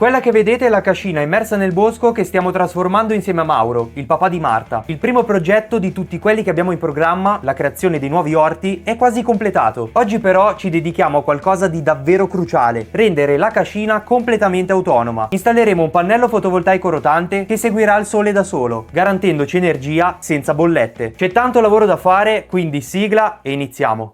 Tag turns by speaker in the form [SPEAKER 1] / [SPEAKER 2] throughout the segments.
[SPEAKER 1] Quella che vedete è la cascina immersa nel bosco che stiamo trasformando insieme a Mauro, il papà di Marta. Il primo progetto di tutti quelli che abbiamo in programma, la creazione dei nuovi orti, è quasi completato. Oggi però ci dedichiamo a qualcosa di davvero cruciale: rendere la cascina completamente autonoma. Installeremo un pannello fotovoltaico rotante che seguirà il sole da solo, garantendoci energia senza bollette. C'è tanto lavoro da fare, quindi sigla e iniziamo.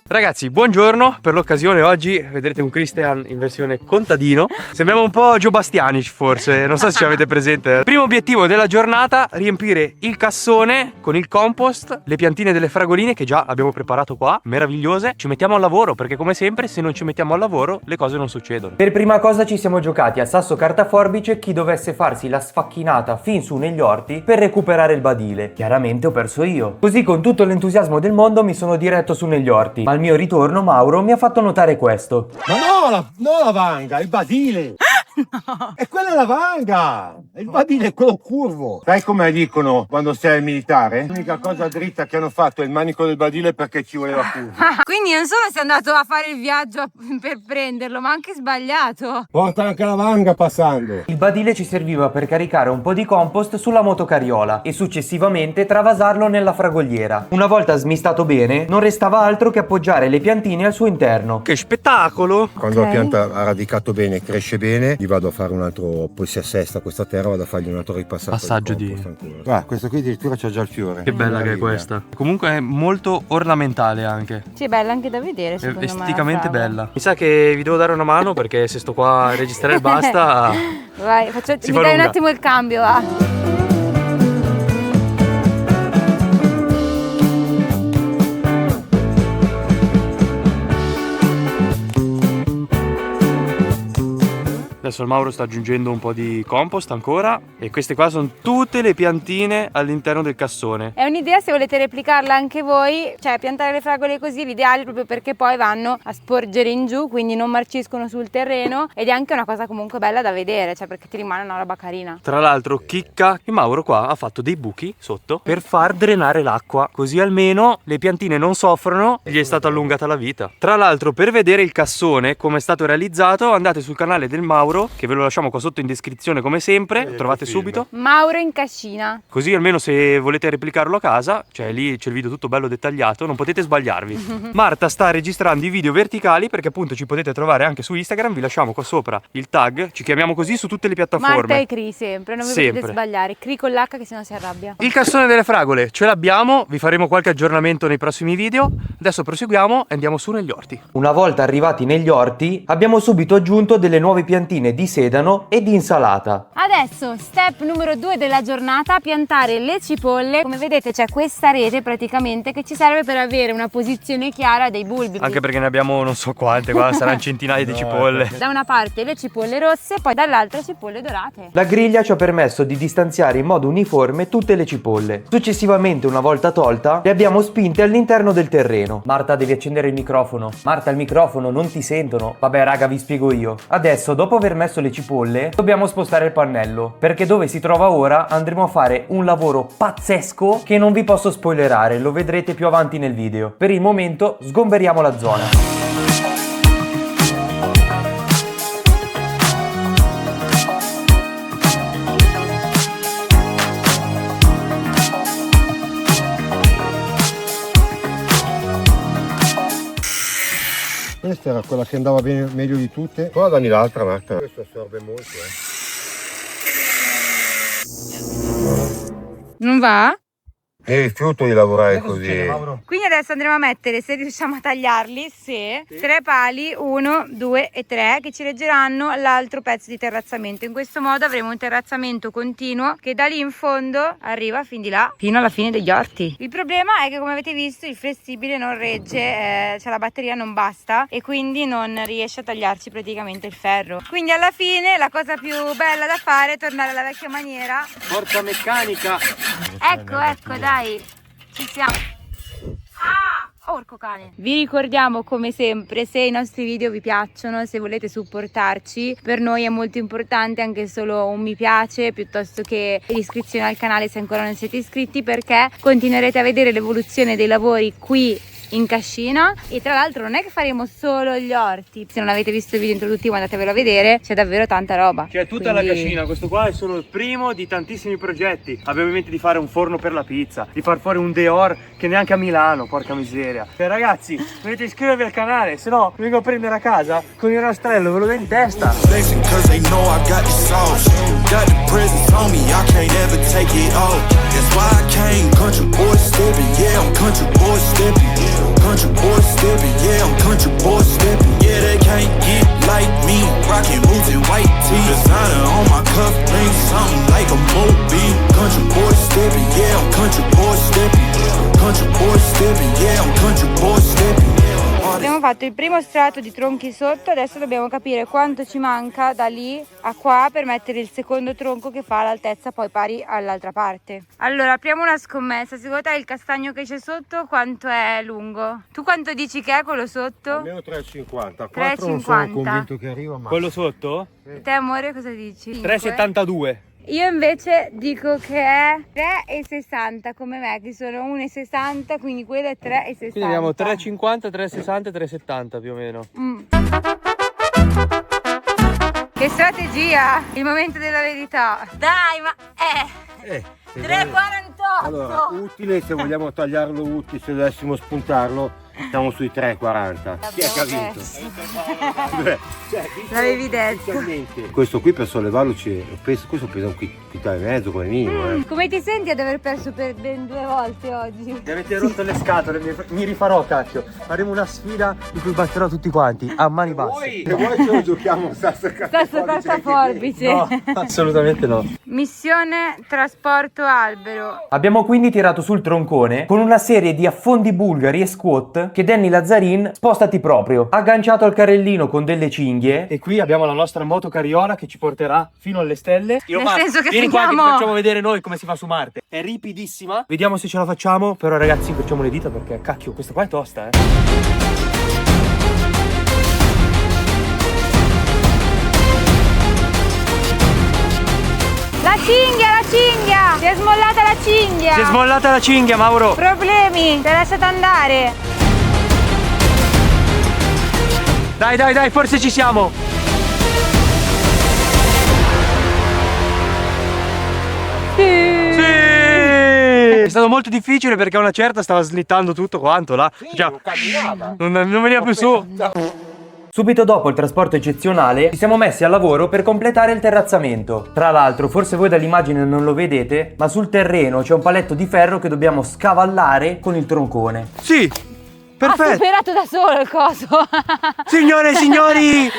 [SPEAKER 1] Ragazzi, buongiorno. Per l'occasione oggi vedrete un Christian in versione contadino. Sembriamo un po' Gio Bastianic forse, non so se ci avete presente. Primo obiettivo della giornata: riempire il cassone con il compost, le piantine delle fragoline che già abbiamo preparato qua, meravigliose. Ci mettiamo al lavoro, perché come sempre se non ci mettiamo al lavoro le cose non succedono. Per prima cosa ci siamo giocati a sasso carta forbice chi dovesse farsi la sfacchinata fin su negli orti per recuperare il badile. Chiaramente ho perso io. Così con tutto l'entusiasmo del mondo mi sono diretto su negli orti, ma al mio ritorno Mauro mi ha fatto notare questo.
[SPEAKER 2] Ma no, la vanga, il badile! No. E quella è la vanga! Il badile è quello curvo. Sai come dicono quando sei al militare? L'unica cosa dritta che hanno fatto è il manico del badile perché ci voleva curvo.
[SPEAKER 3] Quindi non solo sei andato a fare il viaggio per prenderlo, ma anche sbagliato.
[SPEAKER 2] Porta anche la vanga passando.
[SPEAKER 1] Il badile ci serviva per caricare un po' di compost sulla motocariola e successivamente travasarlo nella fragogliera. Una volta smistato bene, non restava altro che appoggiare le piantine al suo interno. Che spettacolo!
[SPEAKER 2] Quando la pianta ha radicato bene, cresce bene, gli vado a fare un altro, poi si assesta questa terra, vado a fargli un altro
[SPEAKER 1] passaggio di...
[SPEAKER 2] Guarda, questo qui addirittura c'ha già il fiore.
[SPEAKER 1] Che bella che è questa. Comunque è molto ornamentale anche.
[SPEAKER 3] Sì, è bella anche da vedere, secondo me.
[SPEAKER 1] Esteticamente bella. Mi sa che vi devo dare una mano perché se sto qua a registrare basta.
[SPEAKER 3] Vai, mi dai un attimo il cambio, va.
[SPEAKER 1] Adesso il Mauro sta aggiungendo un po' di compost ancora e queste qua sono tutte le piantine all'interno del cassone.
[SPEAKER 3] È un'idea se volete replicarla anche voi, cioè piantare le fragole così, l'ideale proprio perché poi vanno a sporgere in giù, quindi non marciscono sul terreno, ed è anche una cosa comunque bella da vedere, cioè perché ti rimane una roba carina.
[SPEAKER 1] Tra l'altro, chicca, il Mauro qua ha fatto dei buchi sotto per far drenare l'acqua, così almeno le piantine non soffrono e gli è stata allungata la vita. Tra l'altro, per vedere il cassone come è stato realizzato, andate sul canale del Mauro, che ve lo lasciamo qua sotto in descrizione come sempre, lo trovate subito.
[SPEAKER 3] Mauro in cascina.
[SPEAKER 1] Così almeno se volete replicarlo a casa, cioè lì c'è il video tutto bello dettagliato, non potete sbagliarvi. Marta sta registrando i video verticali perché appunto ci potete trovare anche su Instagram, vi lasciamo qua sopra il tag, ci chiamiamo così su tutte le piattaforme.
[SPEAKER 3] Marta e Cri sempre, non vi potete sbagliare, Cri con l'H che sennò si arrabbia.
[SPEAKER 1] Il cassone delle fragole ce l'abbiamo, vi faremo qualche aggiornamento nei prossimi video. Adesso proseguiamo e andiamo su negli orti. Una volta arrivati negli orti abbiamo subito aggiunto delle nuove piantine di sedano e di insalata.
[SPEAKER 3] Adesso step numero 2 della giornata: piantare le cipolle. Come vedete c'è questa rete praticamente che ci serve per avere una posizione chiara dei bulbi.
[SPEAKER 1] Anche perché ne abbiamo non so quante, qua saranno centinaia di cipolle.
[SPEAKER 3] Da una parte le cipolle rosse, poi dall'altra cipolle dorate.
[SPEAKER 1] La griglia ci ha permesso di distanziare in modo uniforme tutte le cipolle. Successivamente, una volta tolta, le abbiamo spinte all'interno del terreno. Marta, devi accendere il microfono. Marta, il microfono, non ti sentono. Vabbè raga, vi spiego io. Adesso, dopo aver messo le cipolle, dobbiamo spostare il pannello, perché dove si trova ora andremo a fare un lavoro pazzesco che non vi posso spoilerare, lo vedrete più avanti nel video. Per il momento sgomberiamo la zona.
[SPEAKER 2] Questa era quella che andava bene, meglio di tutte. Poi dammi l'altra, Marta. Questo assorbe molto,
[SPEAKER 3] Non va?
[SPEAKER 2] Mi rifiuto di lavorare così.
[SPEAKER 3] Quindi adesso andremo a mettere, se riusciamo a tagliarli, tre pali, 1, 2 e 3, che ci reggeranno l'altro pezzo di terrazzamento. In questo modo avremo un terrazzamento continuo che da lì in fondo arriva fin di là, fino alla fine degli orti. Il problema è che, come avete visto, il flessibile non regge, cioè la batteria non basta e quindi non riesce a tagliarci praticamente il ferro. Quindi alla fine la cosa più bella da fare è tornare alla vecchia maniera.
[SPEAKER 1] Forza meccanica!
[SPEAKER 3] Ecco, dai, ci siamo. Orco cane. Vi ricordiamo come sempre, se i nostri video vi piacciono, se volete supportarci, per noi è molto importante anche solo un mi piace piuttosto che l'iscrizione al canale se ancora non siete iscritti, perché continuerete a vedere l'evoluzione dei lavori qui in cascina. E tra l'altro non è che faremo solo gli orti, se non avete visto il video introduttivo andatevelo a vedere, c'è davvero tanta roba.
[SPEAKER 1] C'è tutta la cascina, questo qua è solo il primo di tantissimi progetti. Abbiamo in mente di fare un forno per la pizza, di far fuori un Deor che neanche a Milano, porca miseria. Ragazzi, dovete iscrivervi al canale, se no vi vengo a prendere a casa con il rastrello, ve lo do in testa.
[SPEAKER 4] Country boy steppin', yeah, I'm country boy steppin'. Yeah, they can't get like me. Rockin' boots and white tee. Designer on my cuff, ain't something like a Moby. Country boy steppin', yeah, I'm country boy steppin'. Country boy steppin', yeah, I'm country boy steppin'.
[SPEAKER 3] Abbiamo fatto il primo strato di tronchi sotto, adesso dobbiamo capire quanto ci manca da lì a qua per mettere il secondo tronco che fa l'altezza poi pari all'altra parte. Allora, apriamo una scommessa, secondo te il castagno che c'è sotto quanto è lungo? Tu quanto dici che è quello sotto?
[SPEAKER 2] Almeno 3,50.
[SPEAKER 3] 3,50.
[SPEAKER 2] Non sono convinto che arriva, ma
[SPEAKER 1] Quello sotto?
[SPEAKER 3] Te amore cosa dici?
[SPEAKER 1] 3,72.
[SPEAKER 3] Io invece dico che è 3,60 come me, che sono 1,60, quindi quello è 3,60.
[SPEAKER 1] Quindi abbiamo 3,50, 3,60 e 3,70 più o meno.
[SPEAKER 3] Che strategia! Il momento della verità. Dai, ma 3,48.
[SPEAKER 2] allora, utile, se vogliamo tagliarlo utile, se dovessimo spuntarlo, siamo sui 3,40. Chi è che ha vinto?
[SPEAKER 3] L'avevi detto.
[SPEAKER 2] Questo qui per sollevarlo questo pesa un chilo e mezzo come minimo.
[SPEAKER 3] Come ti senti ad aver perso per ben 2 volte oggi?
[SPEAKER 1] Mi avete rotto le scatole, mi rifarò, cacchio. Faremo una sfida in cui batterò tutti quanti a mani basse.
[SPEAKER 2] Se vuoi ce lo giochiamo sasso carta
[SPEAKER 3] forbice.
[SPEAKER 1] No, assolutamente no.
[SPEAKER 3] Missione trasporto albero.
[SPEAKER 5] Abbiamo quindi tirato sul troncone con una serie di affondi bulgari e squat che Danny Lazzarin, spostati proprio, ha agganciato al carrellino con delle cinghie.
[SPEAKER 1] E qui abbiamo la nostra moto carriola che ci porterà fino alle stelle.
[SPEAKER 3] Nel senso che
[SPEAKER 1] vieni qua che ti
[SPEAKER 3] siamo-
[SPEAKER 1] facciamo vedere noi come si fa su Marte. È ripidissima. Vediamo se ce la facciamo. Però ragazzi, incrociamo le dita perché cacchio, questa qua è tosta,
[SPEAKER 3] La cinghia! Si è smollata la cinghia!
[SPEAKER 1] Si è smollata la cinghia, Mauro.
[SPEAKER 3] Problemi! Si è lasciata andare!
[SPEAKER 1] Dai, forse ci siamo. Sì! È stato molto difficile perché a una certa stava slittando tutto quanto là.
[SPEAKER 2] Non camminava.
[SPEAKER 1] Non veniva più su.
[SPEAKER 5] Subito dopo il trasporto eccezionale ci siamo messi al lavoro per completare il terrazzamento. Tra l'altro, forse voi dall'immagine non lo vedete, ma sul terreno c'è un paletto di ferro che dobbiamo scavallare con il troncone.
[SPEAKER 1] Sì,
[SPEAKER 3] Ha
[SPEAKER 1] perfetto.
[SPEAKER 3] superato da solo il coso!
[SPEAKER 1] Signore e signori,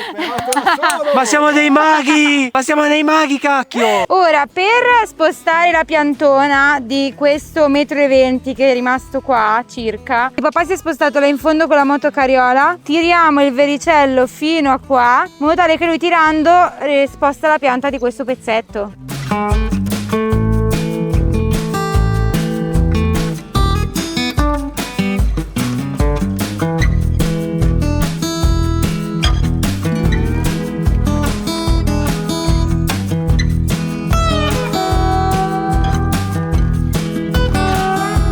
[SPEAKER 1] ma siamo dei maghi! Ma siamo dei maghi, cacchio!
[SPEAKER 3] Ora, per spostare la piantona di questo 1,20 m che è rimasto qua, circa, il papà si è spostato là in fondo con la motocariola, tiriamo il vericello fino a qua, in modo tale che lui tirando sposta la pianta di questo pezzetto.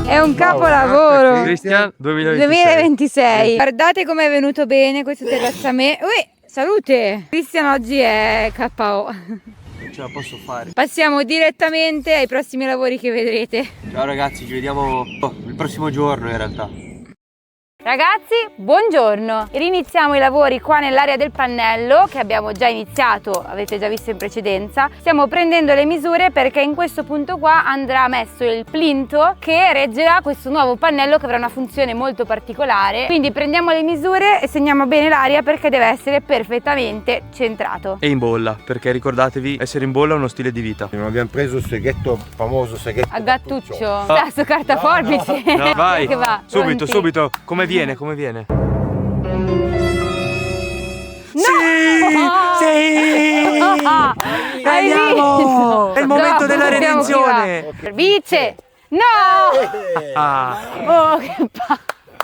[SPEAKER 3] È un capolavoro!
[SPEAKER 1] Cristian, 2026.
[SPEAKER 3] 2026. Guardate com'è venuto bene questo terrazzamento. Salute! Cristian oggi è KO.
[SPEAKER 1] Non ce la posso fare.
[SPEAKER 3] Passiamo direttamente ai prossimi lavori che vedrete.
[SPEAKER 1] Ciao ragazzi, ci vediamo il prossimo giorno in realtà.
[SPEAKER 3] Ragazzi, buongiorno! Riniziamo i lavori qua nell'area del pannello che abbiamo già iniziato, avete già visto in precedenza. Stiamo prendendo le misure perché in questo punto qua andrà messo il plinto che reggerà questo nuovo pannello che avrà una funzione molto particolare. Quindi prendiamo le misure e segniamo bene l'area perché deve essere perfettamente centrato.
[SPEAKER 1] E in bolla, perché ricordatevi, essere in bolla è uno stile di vita.
[SPEAKER 2] Non abbiamo preso il seghetto, famoso seghetto.
[SPEAKER 3] A Gattuccio. Tasto carta forbice.
[SPEAKER 1] No, vai,
[SPEAKER 3] Che va,
[SPEAKER 1] subito,
[SPEAKER 3] pronti?
[SPEAKER 1] subito. Come viene, come viene?
[SPEAKER 3] No!
[SPEAKER 1] Sì!
[SPEAKER 3] Hai
[SPEAKER 1] Andiamo!
[SPEAKER 3] vinto!
[SPEAKER 1] È il momento
[SPEAKER 3] Dopo
[SPEAKER 1] della
[SPEAKER 3] possiamo
[SPEAKER 1] redenzione!
[SPEAKER 3] chiudere. Vice! No!
[SPEAKER 1] Ah,
[SPEAKER 3] Oh,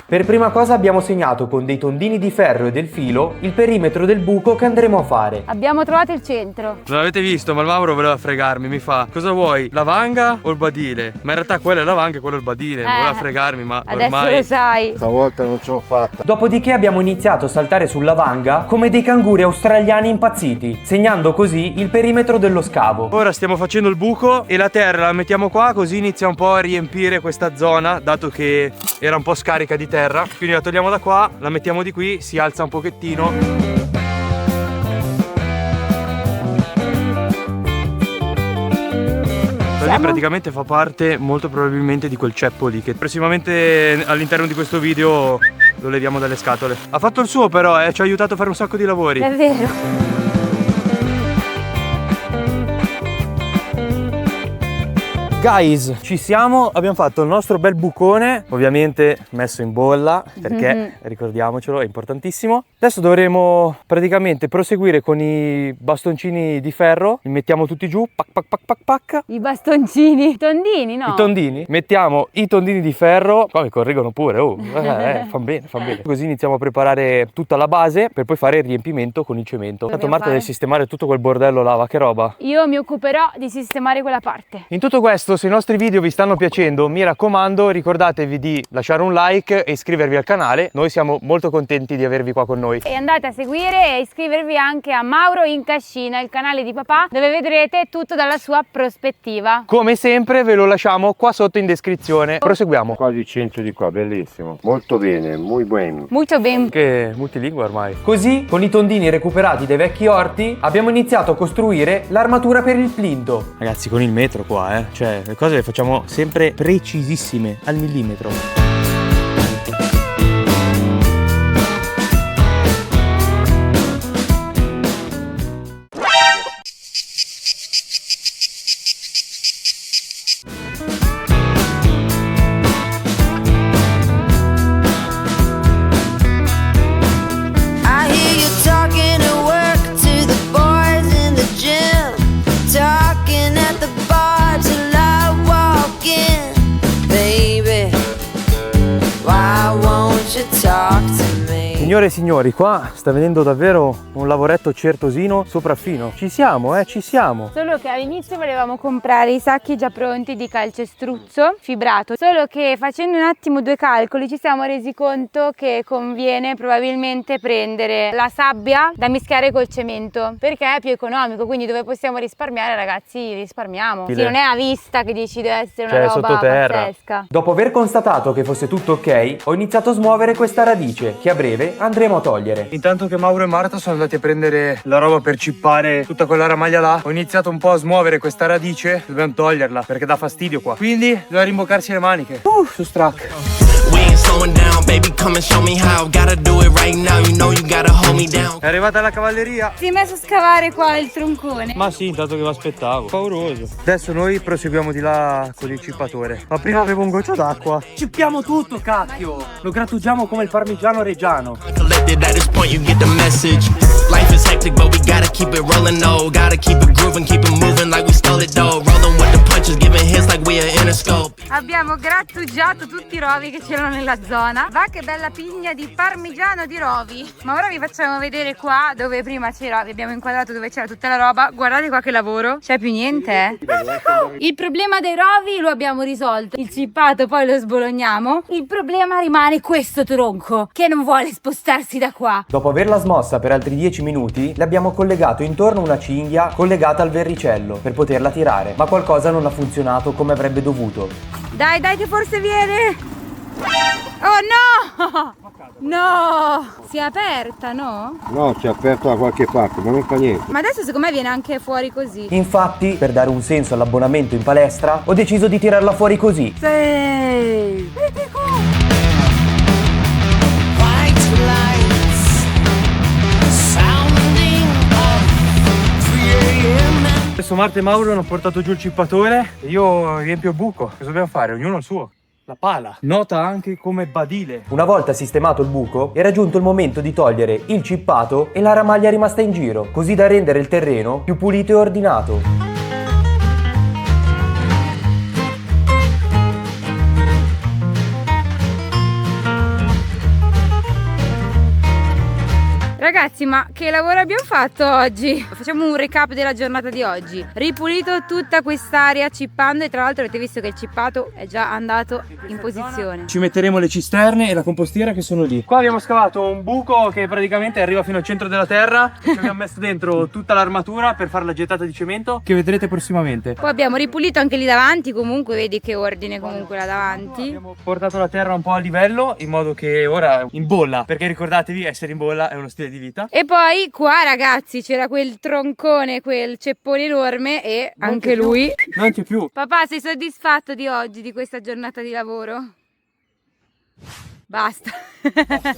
[SPEAKER 3] che
[SPEAKER 5] Per prima cosa abbiamo segnato con dei tondini di ferro e del filo il perimetro del buco che andremo a fare.
[SPEAKER 3] Abbiamo trovato il centro.
[SPEAKER 1] Non l'avete visto, ma il Mauro voleva fregarmi. Mi fa: cosa vuoi? La vanga o il badile? Ma in realtà quella è la vanga e quello è il badile. Voleva fregarmi, ma
[SPEAKER 3] Adesso
[SPEAKER 1] ormai
[SPEAKER 3] lo sai.
[SPEAKER 2] Stavolta non ce l'ho fatta.
[SPEAKER 5] Dopodiché abbiamo iniziato a saltare sulla vanga come dei canguri australiani impazziti, segnando così il perimetro dello scavo.
[SPEAKER 1] ora stiamo facendo il buco e la terra la mettiamo qua, così inizia un po' a riempire questa zona, dato che era un po' scarica di terra. Quindi la togliamo da qua, la mettiamo di qui, si alza un pochettino. Lì praticamente fa parte molto probabilmente di quel ceppo lì, che prossimamente all'interno di questo video lo leviamo dalle scatole. Ha fatto il suo però, ci ha aiutato a fare un sacco di lavori.
[SPEAKER 3] È vero.
[SPEAKER 5] Guys, ci siamo, abbiamo fatto il nostro bel bucone, ovviamente messo in bolla, perché ricordiamocelo, è importantissimo. Adesso dovremo praticamente proseguire con i bastoncini di ferro, li mettiamo tutti giù, pac pac pac pac pac.
[SPEAKER 3] I bastoncini. Tondini, no?
[SPEAKER 5] I tondini, mettiamo i tondini di ferro, qua mi correggono pure, fan bene, fan bene. Così iniziamo a preparare tutta la base per poi fare il riempimento con il cemento. Tanto Marta deve sistemare tutto quel bordello là, va che roba.
[SPEAKER 3] Io mi occuperò di sistemare quella parte.
[SPEAKER 5] In tutto questo, se i nostri video vi stanno piacendo, mi raccomando, ricordatevi di lasciare un like e iscrivervi al canale. Noi siamo molto contenti di avervi qua con noi.
[SPEAKER 3] E andate a seguire e iscrivervi anche a Mauro in Cascina, il canale di papà, dove vedrete tutto dalla sua prospettiva.
[SPEAKER 5] Come sempre ve lo lasciamo qua sotto in descrizione. Proseguiamo.
[SPEAKER 2] Quasi 100 di qua, bellissimo. Molto bene, muy bene.
[SPEAKER 3] Molto bene.
[SPEAKER 5] Che multilingua ormai. Così, con i tondini recuperati dai vecchi orti, abbiamo iniziato a costruire l'armatura per il plinto. Ragazzi, con il metro qua, cioè le cose le facciamo sempre precisissime, al millimetro. Signore e signori, qua sta venendo davvero un lavoretto certosino sopraffino. Ci siamo, ci siamo.
[SPEAKER 3] Solo che all'inizio volevamo comprare i sacchi già pronti di calcestruzzo fibrato. Solo che facendo un attimo due calcoli ci siamo resi conto che conviene probabilmente prendere la sabbia da mischiare col cemento, perché è più economico. Quindi dove possiamo risparmiare, ragazzi, risparmiamo. Sì, non è a vista che dici deve essere una roba
[SPEAKER 5] sottoterra.
[SPEAKER 3] Pazzesca.
[SPEAKER 5] Dopo aver constatato che fosse tutto ok, ho iniziato a smuovere questa radice che a breve andremo a togliere.
[SPEAKER 1] Intanto che Mauro e Marta sono andati a prendere la roba per cippare tutta quella ramaglia là, ho iniziato un po' a smuovere questa radice. Dobbiamo toglierla perché dà fastidio qua, quindi bisogna rimboccarsi le maniche. Su strac. È arrivata la cavalleria.
[SPEAKER 3] Si è messo a scavare qua il troncone.
[SPEAKER 1] Ma sì, intanto che lo aspettavo. Pauroso. Adesso noi proseguiamo di là con il cippatore. Ma prima avevo un goccio d'acqua.
[SPEAKER 5] Cippiamo tutto, cacchio! Lo grattugiamo come il parmigiano reggiano.
[SPEAKER 4] Collected at this point, you get the message. Life is hectic, but we gotta keep it rolling, though. Gotta keep it grooving, keep it moving like we stole it, though. Rolling with the punches, giving hits like we are Interscope.
[SPEAKER 3] Abbiamo grattugiato tutti i rovi che c'erano nella zona. Va che bella pigna di parmigiano di rovi. Ma ora vi facciamo vedere qua dove prima c'era, vi abbiamo inquadrato dove c'era tutta la roba. Guardate qua che lavoro, c'è più niente, Il problema dei rovi lo abbiamo risolto. Il cippato poi lo sbologniamo. Il problema rimane questo tronco che non vuole spostarsi da qua.
[SPEAKER 5] Dopo averla smossa per altri 10 minuti, le abbiamo collegato intorno una cinghia collegata al verricello per poterla tirare, ma qualcosa non ha funzionato come avrebbe dovuto.
[SPEAKER 3] Dai, dai che forse viene. Oh no! No! Si è aperta, no?
[SPEAKER 2] No, si è aperto da qualche parte, ma non fa niente.
[SPEAKER 3] Ma adesso secondo me viene anche fuori così.
[SPEAKER 5] Infatti, per dare un senso all'abbonamento in palestra, ho deciso di tirarla fuori così.
[SPEAKER 3] Sì!
[SPEAKER 1] Adesso Marta e Mauro hanno portato giù il cippatore e io riempio il buco. Cosa dobbiamo fare? Ognuno il suo. La pala. Nota anche come badile.
[SPEAKER 5] Una volta sistemato il buco, era giunto il momento di togliere il cippato e la ramaglia rimasta in giro, così da rendere il terreno più pulito e ordinato.
[SPEAKER 3] Ragazzi, ma che lavoro abbiamo fatto oggi? Facciamo un recap della giornata di oggi. Ripulito tutta quest'area cippando, e tra l'altro avete visto che il cippato è già andato in posizione.
[SPEAKER 1] Ci metteremo le cisterne e la compostiera che sono lì. Qua abbiamo scavato un buco che praticamente arriva fino al centro della terra. Ci abbiamo messo dentro tutta l'armatura per fare la gettata di cemento che vedrete prossimamente.
[SPEAKER 3] Poi abbiamo ripulito anche lì davanti, comunque vedi che ordine comunque là davanti.
[SPEAKER 1] Abbiamo portato la terra un po' a livello in modo che ora è in bolla, perché ricordatevi, essere in bolla è uno stile di vita.
[SPEAKER 3] E poi qua ragazzi c'era quel troncone, quel ceppone enorme, e anche lui.
[SPEAKER 1] Non c'è più.
[SPEAKER 3] Papà, sei soddisfatto di oggi, di questa giornata di lavoro? Basta.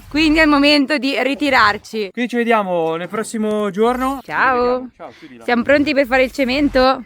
[SPEAKER 3] Quindi è il momento di ritirarci.
[SPEAKER 1] Quindi ci vediamo nel prossimo giorno.
[SPEAKER 3] Ciao.
[SPEAKER 1] Ciao, chiudila.
[SPEAKER 3] Siamo pronti per fare il cemento?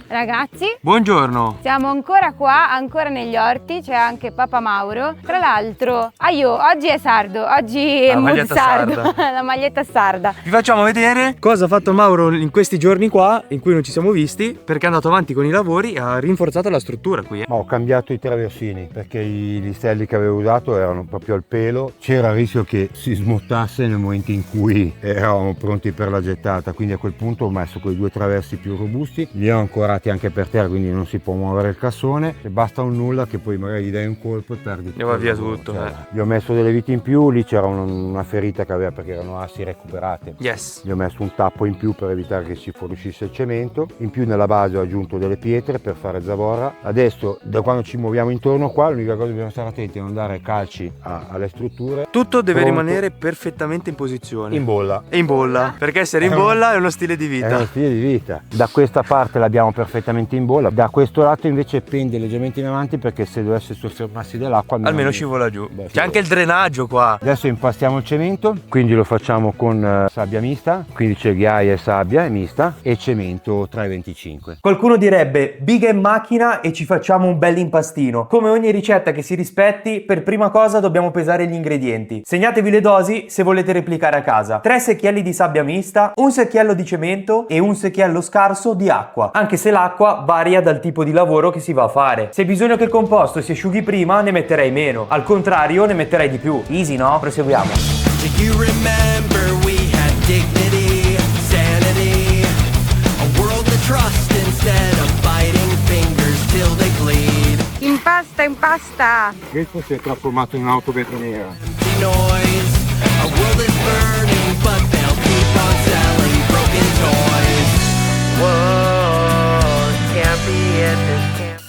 [SPEAKER 3] Ragazzi,
[SPEAKER 1] Buongiorno.
[SPEAKER 3] siamo ancora qua, ancora negli orti, c'è anche Papa Mauro. Tra l'altro, oggi è sardo, oggi è
[SPEAKER 1] La maglietta
[SPEAKER 3] sardo,
[SPEAKER 1] sarda.
[SPEAKER 3] la maglietta sarda.
[SPEAKER 1] Vi facciamo vedere cosa ha fatto Mauro in questi giorni qua in cui non ci siamo visti, perché è andato avanti con i lavori e ha rinforzato la struttura qui.
[SPEAKER 2] Ma ho cambiato i traversini perché i listelli che avevo usato erano proprio al pelo. C'era il rischio che si smottasse nel momento in cui eravamo pronti per la gettata, quindi a quel punto ho messo quei 2 traversi più robusti, li ho ancorati anche per terra, quindi non si può muovere il cassone, e basta un nulla che poi magari gli dai un colpo e perdi
[SPEAKER 1] Ne va via tutto,
[SPEAKER 2] Gli ho messo delle viti in più, lì c'era una ferita che aveva perché erano assi recuperate.
[SPEAKER 1] Yes.
[SPEAKER 2] Gli ho messo un tappo in più per evitare che ci fuoriuscisse il cemento. In più nella base ho aggiunto delle pietre per fare zavorra. Adesso da quando ci muoviamo intorno qua l'unica cosa che dobbiamo stare attenti è non dare calci alle strutture.
[SPEAKER 1] Tutto deve
[SPEAKER 2] Pronto.
[SPEAKER 1] rimanere perfettamente in posizione.
[SPEAKER 2] In bolla.
[SPEAKER 1] E in bolla, perché essere in
[SPEAKER 2] È un-
[SPEAKER 1] bolla è uno stile di
[SPEAKER 2] È
[SPEAKER 1] vita.
[SPEAKER 2] uno stile di vita. Da questa parte l'abbiamo perfettamente in bolla, da questo lato invece pende leggermente in avanti perché se dovesse soffermarsi dell'acqua
[SPEAKER 1] Almeno scivola giù.
[SPEAKER 2] Beh,
[SPEAKER 1] C'è anche il drenaggio qua.
[SPEAKER 2] Adesso impastiamo il cemento, quindi lo facciamo con sabbia mista, quindi c'è ghiaia e sabbia e mista, e cemento 3,25.
[SPEAKER 5] Qualcuno direbbe bigha in macchina e ci facciamo un bel impastino. Come ogni ricetta che si rispetti, per prima cosa dobbiamo pesare gli ingredienti. Segnatevi le dosi se volete replicare a casa. 3 secchielli di sabbia mista, un secchiello di cemento e un secchiello scarso di acqua, anche se l'acqua varia dal tipo di lavoro che si va a fare. Se hai bisogno che il composto si asciughi prima, ne metterei meno, al contrario ne metterei di più. Easy, no? Proseguiamo.
[SPEAKER 4] Do you remember we had dignity, sanity, a world to trust instead of biting fingers till they bleed?
[SPEAKER 3] Impasta, impasta.
[SPEAKER 2] Questo si è trasformato in un'auto nera.
[SPEAKER 4] The noise, our world is burning, but they'll keep on selling broken toys.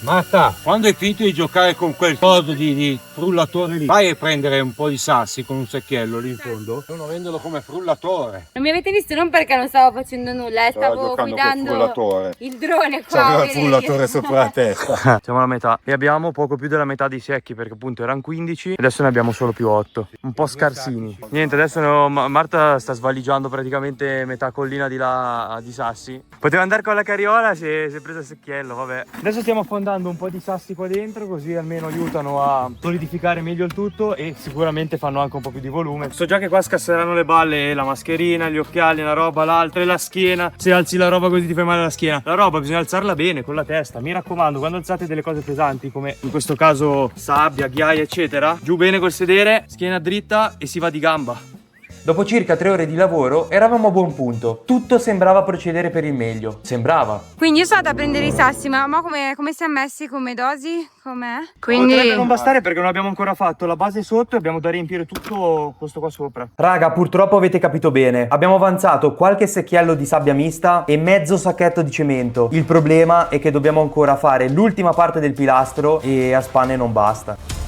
[SPEAKER 2] Marta, quando hai finito di giocare con quel coso di frullatore lì, vai a prendere un po' di sassi con un secchiello lì in fondo. Devono venderlo come frullatore.
[SPEAKER 3] Non mi avete visto non perché non stavo facendo nulla,
[SPEAKER 2] Stavo
[SPEAKER 3] stavo
[SPEAKER 2] giocando col
[SPEAKER 3] guidando
[SPEAKER 2] frullatore.
[SPEAKER 3] il drone qua.
[SPEAKER 2] C'aveva il
[SPEAKER 3] vedete?
[SPEAKER 2] frullatore sopra la testa.
[SPEAKER 1] Siamo alla metà e abbiamo poco più della metà dei secchi, perché appunto erano 15, adesso ne abbiamo solo più 8. Un po' scarsini. Niente, adesso Marta sta svaligiando praticamente metà collina di là di sassi. Poteva andare con la carriola, si è presa il secchiello, vabbè. Adesso stiamo affondando un po' di sassi qua dentro, così almeno aiutano a solidificare meglio il tutto e sicuramente fanno anche un po' più di volume. So già che qua scasseranno le balle, la mascherina, gli occhiali, una roba, l'altra e la schiena. Se alzi la roba così ti fai male alla schiena. La roba bisogna alzarla bene con la testa. Mi raccomando, quando alzate delle cose pesanti come in questo caso sabbia, ghiaia eccetera, giù bene col sedere, schiena dritta e si va di gamba.
[SPEAKER 5] Dopo circa 3 ore di lavoro eravamo a buon punto. Tutto sembrava procedere per il meglio. Sembrava.
[SPEAKER 3] Quindi io sono andata a prendere i sassi, ma come siamo messi come dosi? Com'è?
[SPEAKER 1] Potrebbe non bastare perché non abbiamo ancora fatto la base sotto e abbiamo da riempire tutto questo qua sopra.
[SPEAKER 5] Raga, purtroppo avete capito bene. Abbiamo avanzato qualche secchiello di sabbia mista e mezzo sacchetto di cemento. Il problema è che dobbiamo ancora fare l'ultima parte del pilastro e a spanne non basta.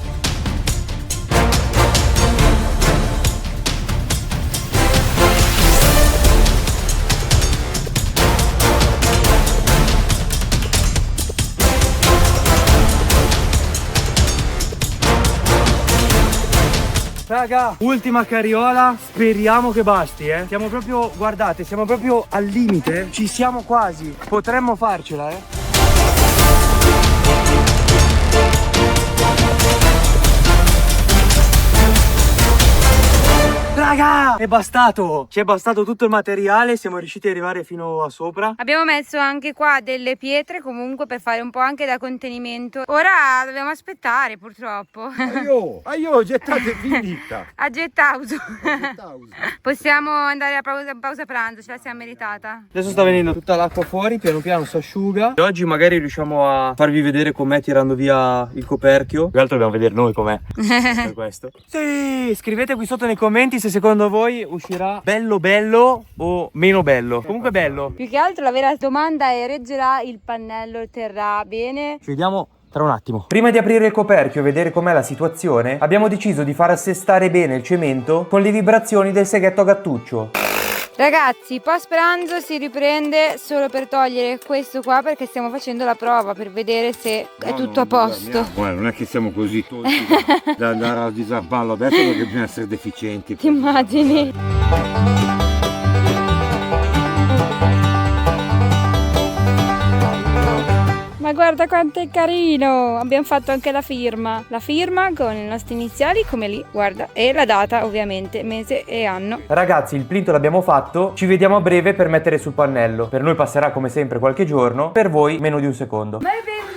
[SPEAKER 1] Raga, ultima carriola, speriamo che basti, Siamo proprio, guardate, siamo proprio al limite, ci siamo quasi, potremmo farcela,
[SPEAKER 5] Raga, è bastato! Ci è bastato tutto il materiale, siamo riusciti ad arrivare fino a sopra.
[SPEAKER 3] Abbiamo messo anche qua delle pietre comunque per fare un po' anche da contenimento. Ora dobbiamo aspettare purtroppo.
[SPEAKER 2] Aio, gettate finita.
[SPEAKER 3] A gettauso. Possiamo andare a pausa pranzo, ce la siamo meritata.
[SPEAKER 5] Adesso sta venendo tutta l'acqua fuori, piano piano si asciuga. E oggi magari riusciamo a farvi vedere com'è tirando via il coperchio. Più che altro dobbiamo vedere noi com'è. Per questo. Sì, scrivete qui sotto nei commenti se secondo voi uscirà bello o meno bello. Comunque bello.
[SPEAKER 3] Più che altro la vera domanda è: reggerà il pannello, terrà bene?
[SPEAKER 5] Ci vediamo tra un attimo. Prima di aprire il coperchio e vedere com'è la situazione, abbiamo deciso di far assestare bene il cemento con le vibrazioni del seghetto a Gattuccio.
[SPEAKER 3] Ragazzi, post pranzo si riprende solo per togliere questo qua perché stiamo facendo la prova per vedere se è tutto a posto.
[SPEAKER 2] Non è che siamo così tolti da andare al disarballo adesso perché bisogna essere deficienti.
[SPEAKER 3] Ti immagini? Ma guarda quanto è carino! Abbiamo fatto anche la firma. La firma con i nostri iniziali come lì, guarda. E la data ovviamente, mese e anno.
[SPEAKER 5] Ragazzi, il plinto l'abbiamo fatto. Ci vediamo a breve per mettere sul pannello. Per noi passerà come sempre qualche giorno, per voi meno di un secondo.
[SPEAKER 3] Ma è bellissimo!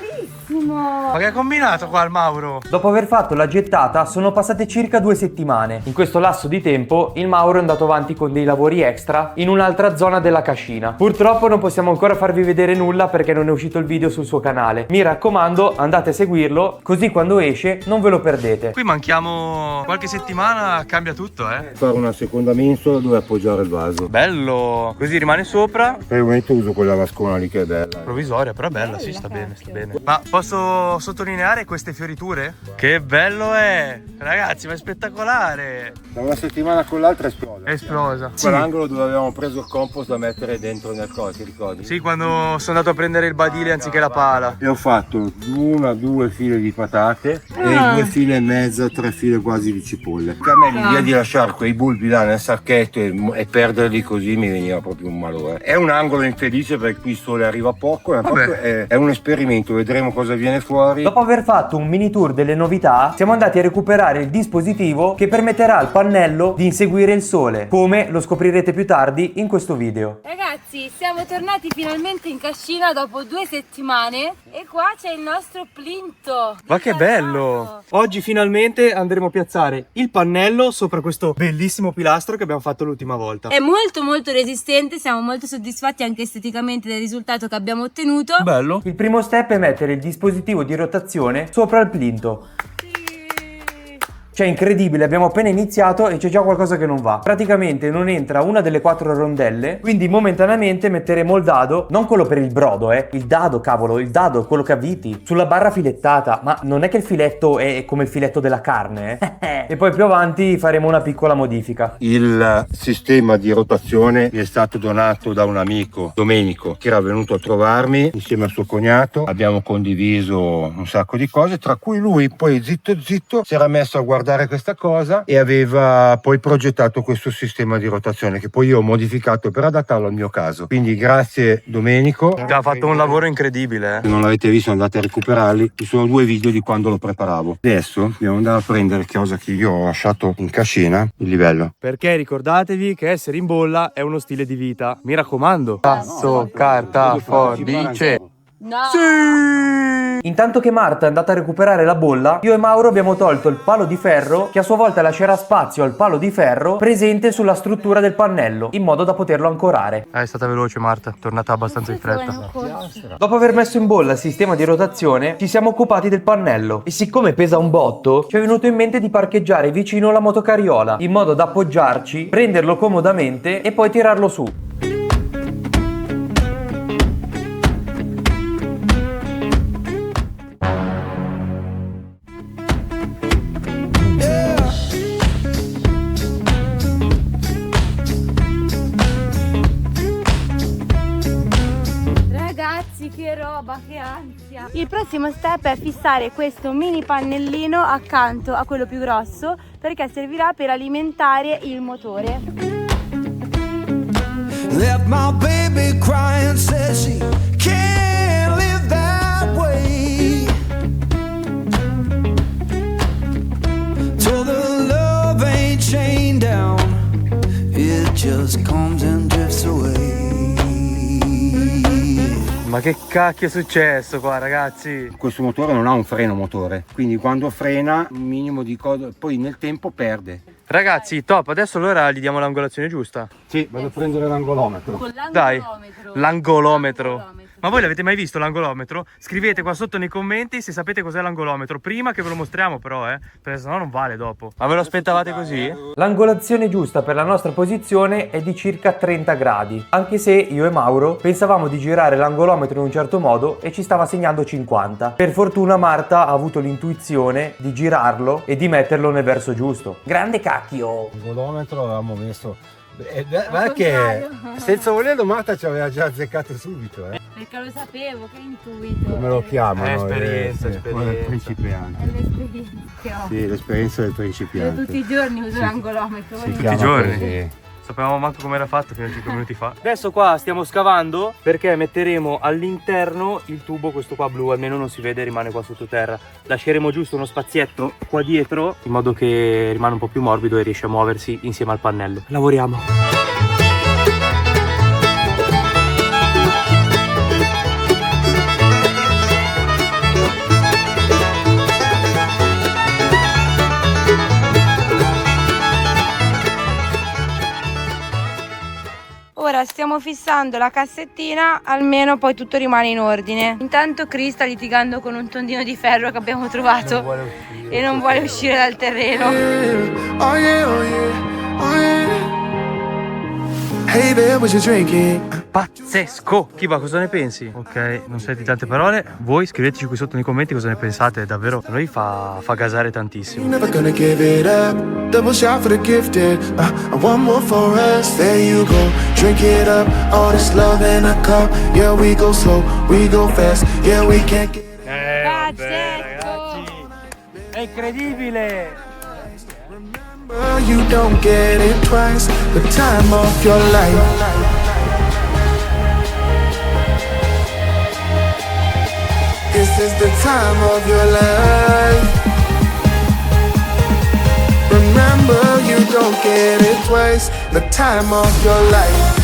[SPEAKER 1] Ma che ha combinato qua il Mauro?
[SPEAKER 5] Dopo aver fatto la gettata sono passate circa 2 settimane. In questo lasso di tempo il Mauro è andato avanti con dei lavori extra in un'altra zona della cascina. Purtroppo non possiamo ancora farvi vedere nulla perché non è uscito il video sul suo canale. Mi raccomando, andate a seguirlo, così quando esce non ve lo perdete.
[SPEAKER 1] Qui manchiamo qualche settimana, cambia tutto,
[SPEAKER 2] Fare una seconda mensola dove appoggiare il vaso.
[SPEAKER 1] Bello, così rimane sopra.
[SPEAKER 2] Per il momento uso quella vascona lì che è bella.
[SPEAKER 1] Provvisoria, però bella, sì, sta bene, sta bene. Ma posso sottolineare queste fioriture? Che bello è! Ragazzi, ma è spettacolare!
[SPEAKER 2] Da una settimana con l'altra è esplosa.
[SPEAKER 1] Sì.
[SPEAKER 2] Quell'angolo dove avevamo preso il compost da mettere dentro nel coso, ti ricordi?
[SPEAKER 1] Sì, quando sono andato a prendere il badile anziché la pala.
[SPEAKER 2] E ho fatto 2 file di patate e 2 file e mezza, 3 file quasi di cipolle. Che a me l'idea di lasciare quei bulbi là nel sacchetto e perderli così mi veniva proprio un malore. È un angolo infelice perché qui il sole arriva poco, è un esperimento, vedremo cosa viene fuori.
[SPEAKER 5] Dopo aver fatto un mini tour delle novità, siamo andati a recuperare il dispositivo che permetterà al pannello di inseguire il sole, come lo scoprirete più tardi in questo video.
[SPEAKER 3] Ragazzi, siamo tornati finalmente in cascina dopo 2 settimane e qua c'è il nostro plinto.
[SPEAKER 5] Ma che bello! Oggi finalmente andremo a piazzare il pannello sopra questo bellissimo pilastro che abbiamo fatto l'ultima volta.
[SPEAKER 3] È molto resistente, siamo molto soddisfatti anche esteticamente del risultato che abbiamo ottenuto.
[SPEAKER 5] Bello! Il primo step è mettere il dispositivo di rotazione sopra il plinto. Cioè, incredibile, abbiamo appena iniziato e c'è già qualcosa che non va. Praticamente non entra una delle 4 rondelle, quindi momentaneamente metteremo il dado, non quello per il brodo, il dado, cavolo, il dado, quello che avviti, sulla barra filettata, ma non è che il filetto è come il filetto della carne, E poi più avanti faremo una piccola modifica.
[SPEAKER 2] Il sistema di rotazione mi è stato donato da un amico, Domenico, che era venuto a trovarmi insieme al suo cognato. Abbiamo condiviso un sacco di cose, tra cui lui poi zitto si era messo a guardare questa cosa e aveva poi progettato questo sistema di rotazione che poi io ho modificato per adattarlo al mio caso. Quindi grazie Domenico.
[SPEAKER 1] Ha fatto un lavoro incredibile.
[SPEAKER 2] Se non l'avete visto andate a recuperarli, ci sono 2 video di quando lo preparavo. Adesso dobbiamo andare a prendere cosa che io ho lasciato in cascina, il livello.
[SPEAKER 5] Perché ricordatevi che essere in bolla è uno stile di vita. Mi raccomando. Tasso, carta, forbice.
[SPEAKER 3] No!
[SPEAKER 5] Sì! Intanto che Marta è andata a recuperare la bolla, io e Mauro abbiamo tolto il palo di ferro che a sua volta lascerà spazio al palo di ferro presente sulla struttura del pannello, in modo da poterlo ancorare.
[SPEAKER 1] È stata veloce Marta, è tornata abbastanza in fretta.
[SPEAKER 5] Dopo aver messo in bolla il sistema di rotazione, ci siamo occupati del pannello e siccome pesa un botto, ci è venuto in mente di parcheggiare vicino la motocariola, in modo da appoggiarci, prenderlo comodamente e poi tirarlo su.
[SPEAKER 3] Che roba, che ansia! Il prossimo step è fissare questo mini pannellino accanto a quello più grosso perché servirà per alimentare il motore.
[SPEAKER 4] Left my baby crying, said she can't live that way. Told her love ain't chained down.
[SPEAKER 1] che cacchio è successo qua, ragazzi?
[SPEAKER 2] Questo motore non ha un freno motore, quindi quando frena un minimo di cosa, poi nel tempo perde.
[SPEAKER 1] Ragazzi, top, adesso allora gli diamo l'angolazione giusta.
[SPEAKER 2] Sì, vado a prendere l'angolometro.
[SPEAKER 1] Dai, l'angolometro. Ma voi l'avete mai visto l'angolometro? Scrivete qua sotto nei commenti se sapete cos'è l'angolometro. Prima che ve lo mostriamo però, perché sennò non vale dopo. Ma ve lo aspettavate così?
[SPEAKER 5] L'angolazione giusta per la nostra posizione è di circa 30 gradi, anche se io e Mauro pensavamo di girare l'angolometro in un certo modo e ci stava segnando 50. Per fortuna Marta ha avuto l'intuizione di girarlo e di metterlo nel verso giusto. Grande cacchio!
[SPEAKER 2] L'angolometro l'avevamo messo. Guarda che senza volerlo Marta ci aveva già azzeccato subito.
[SPEAKER 3] Perché lo sapevo, che intuito.
[SPEAKER 2] Come lo chiamano?
[SPEAKER 1] Esperienza.
[SPEAKER 2] Del principiante.
[SPEAKER 3] È l'esperienza che ho.
[SPEAKER 2] Sì, l'esperienza del
[SPEAKER 3] Io
[SPEAKER 2] principiante.
[SPEAKER 3] tutti i giorni uso l'angolometro.
[SPEAKER 2] Si
[SPEAKER 3] voi non
[SPEAKER 2] chiama
[SPEAKER 1] giorni?
[SPEAKER 2] così.
[SPEAKER 1] Sapevamo manco come era fatto fino a 5 minuti fa. Adesso qua stiamo scavando perché metteremo all'interno il tubo, questo qua blu, almeno non si vede, rimane qua sottoterra. Lasceremo giusto uno spazietto qua dietro in modo che rimane un po' più morbido e riesce a muoversi insieme al pannello. Lavoriamo.
[SPEAKER 3] Ora stiamo fissando la cassettina, almeno poi tutto rimane in ordine. Intanto Chris sta litigando con un tondino di ferro che abbiamo trovato e non vuole uscire dal terreno.
[SPEAKER 4] Oh yeah, oh yeah, oh yeah. Hey there, what you drinking?
[SPEAKER 1] Pazzesco! Kiva, cosa ne pensi? Ok, non senti tante parole. Voi scriveteci qui sotto nei commenti cosa ne pensate. Davvero, a noi fa gasare tantissimo.
[SPEAKER 4] Never gonna give it up. Double shot for the gifted. One more for us. There you go. Drink it up. All this love in a cup. Yeah, we go slow. We go fast. Yeah, we can't get.
[SPEAKER 3] Pazzesco!
[SPEAKER 1] È incredibile!
[SPEAKER 4] You don't get it twice. The time of your life. This is the time of your life. Remember, you don't get it twice. The time of your life.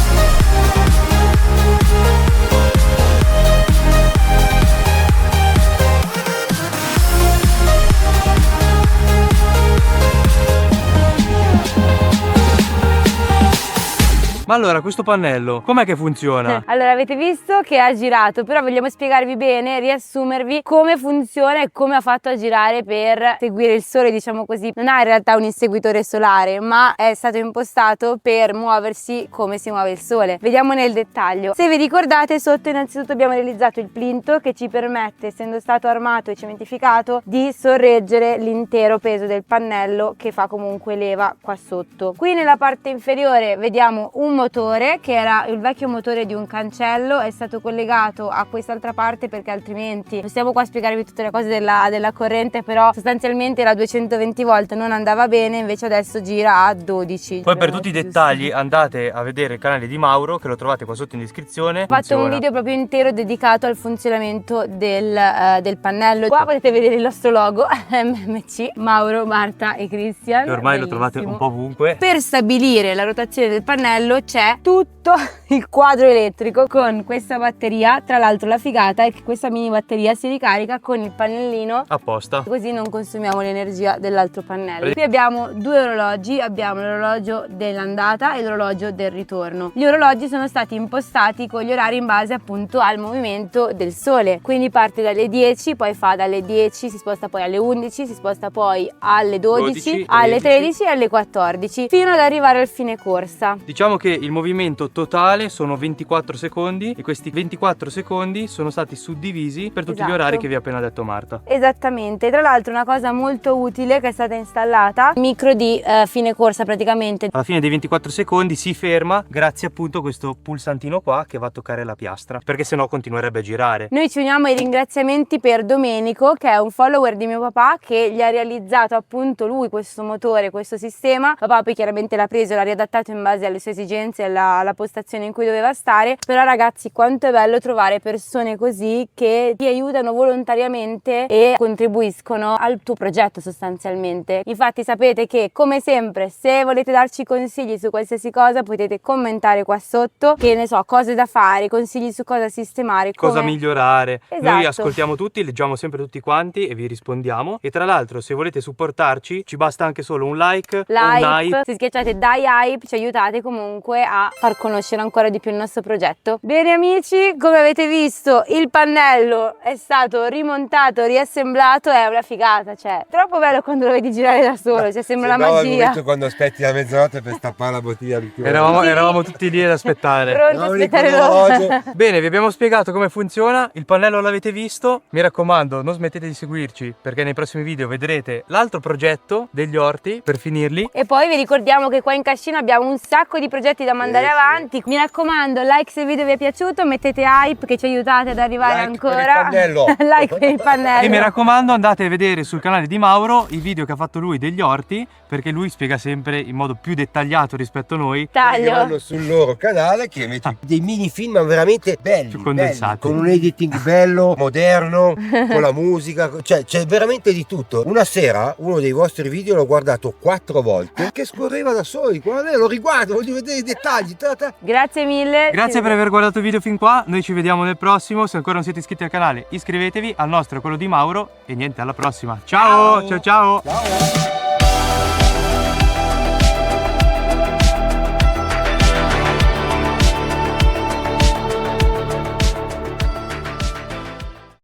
[SPEAKER 1] Ma allora, questo pannello, com'è che funziona?
[SPEAKER 3] Allora, avete visto che ha girato, però vogliamo spiegarvi bene, riassumervi come funziona e come ha fatto a girare per seguire il sole, diciamo così. Non ha in realtà un inseguitore solare, ma è stato impostato per muoversi come si muove il sole. Vediamo nel dettaglio. Se vi ricordate, sotto innanzitutto abbiamo realizzato il plinto che ci permette, essendo stato armato e cementificato, di sorreggere l'intero peso del pannello che fa comunque leva qua sotto. Qui nella parte inferiore vediamo un motore che era il vecchio motore di un cancello, è stato collegato a quest'altra parte perché altrimenti non stiamo qua a spiegarvi tutte le cose della corrente, però sostanzialmente la 220 volt non andava bene, invece adesso gira a 12.
[SPEAKER 1] Poi per tutti i dettagli andate a vedere il canale di Mauro che lo trovate qua sotto in descrizione.
[SPEAKER 3] Ho fatto un video proprio intero dedicato al funzionamento del pannello. Qua potete vedere il nostro logo MMC, Mauro, Marta e Christian,
[SPEAKER 1] E ormai lo
[SPEAKER 3] bellissimo.
[SPEAKER 1] trovate un po' ovunque.
[SPEAKER 3] Per stabilire la rotazione del pannello c'è tutto il quadro elettrico con questa batteria. Tra l'altro la figata è che questa mini batteria si ricarica con il pannellino,
[SPEAKER 1] Apposta.
[SPEAKER 3] così non consumiamo l'energia dell'altro pannello. Qui abbiamo due orologi, abbiamo l'orologio dell'andata e l'orologio del ritorno. Gli orologi sono stati impostati con gli orari in base appunto al movimento del sole, quindi parte dalle 10, poi fa dalle 10, si sposta poi alle 11, si sposta poi alle 12, alle 13 e alle 14 fino ad arrivare al fine corsa.
[SPEAKER 1] Diciamo che il movimento totale sono 24 secondi e questi 24 secondi sono stati suddivisi per tutti gli
[SPEAKER 3] Esatto.
[SPEAKER 1] orari che vi ha appena detto Marta.
[SPEAKER 3] Esattamente, tra l'altro una cosa molto utile che è stata installata, micro di fine corsa praticamente.
[SPEAKER 1] Alla fine dei 24 secondi si ferma grazie appunto a questo pulsantino qua che va a toccare la piastra, perché sennò continuerebbe a girare.
[SPEAKER 3] Noi ci uniamo ai ringraziamenti per Domenico, che è un follower di mio papà, che gli ha realizzato appunto lui questo motore, questo sistema. Papà poi chiaramente l'ha preso e l'ha riadattato in base alle sue esigenze Firenze alla postazione in cui doveva stare. Però ragazzi, quanto è bello trovare persone così che ti aiutano volontariamente e contribuiscono al tuo progetto sostanzialmente. Infatti sapete che, come sempre, se volete darci consigli su qualsiasi cosa potete commentare qua sotto, che ne so, cose da fare, consigli su cosa sistemare,
[SPEAKER 1] cosa
[SPEAKER 3] come...
[SPEAKER 1] migliorare. Noi
[SPEAKER 3] Esatto.
[SPEAKER 1] ascoltiamo tutti, leggiamo sempre tutti quanti e vi rispondiamo. E tra l'altro, se volete supportarci, ci basta anche solo un like, un hype.
[SPEAKER 3] Se schiacciate dai hype ci aiutate comunque a far conoscere ancora di più il nostro progetto. Bene amici, come avete visto il pannello è stato rimontato, riassemblato, è una figata, cioè troppo bello quando lo vedi girare da solo, cioè sembra una
[SPEAKER 2] Sembrava il
[SPEAKER 3] magia.
[SPEAKER 2] momento quando aspetti la mezzanotte per stappare la bottiglia di
[SPEAKER 1] Eravamo tutti lì ad aspettare.
[SPEAKER 3] Pronti a aspettare l'ora.
[SPEAKER 1] Bene, vi abbiamo spiegato come funziona, il pannello l'avete visto, mi raccomando non smettete di seguirci perché nei prossimi video vedrete l'altro progetto degli orti per finirli.
[SPEAKER 3] E poi vi ricordiamo che qua in cascina abbiamo un sacco di progetti da mandare avanti. Mi raccomando, like se il video vi è piaciuto, mettete hype che ci aiutate ad arrivare
[SPEAKER 2] Like per il
[SPEAKER 3] ancora.
[SPEAKER 2] pannello.
[SPEAKER 3] Like per il pannello.
[SPEAKER 1] E mi raccomando andate a vedere sul canale di Mauro i video che ha fatto lui degli orti, perché lui spiega sempre in modo più dettagliato rispetto a noi.
[SPEAKER 2] Che
[SPEAKER 3] Taglio.
[SPEAKER 2] vanno sul loro canale, che mette dei mini film veramente belli,
[SPEAKER 1] Più condensati.
[SPEAKER 2] belli, con un editing bello, moderno, con la musica, cioè c'è veramente di tutto. Una sera uno dei vostri video l'ho guardato 4 volte, che scorreva da soli, guarda, lo riguardo, voglio vedere i dettagli.
[SPEAKER 3] Grazie mille.
[SPEAKER 1] Grazie per aver guardato il video fin qua, noi ci vediamo nel prossimo, se ancora non siete iscritti al canale iscrivetevi, al nostro e quello di Mauro e niente, alla prossima. Ciao ciao ciao!
[SPEAKER 2] Ciao!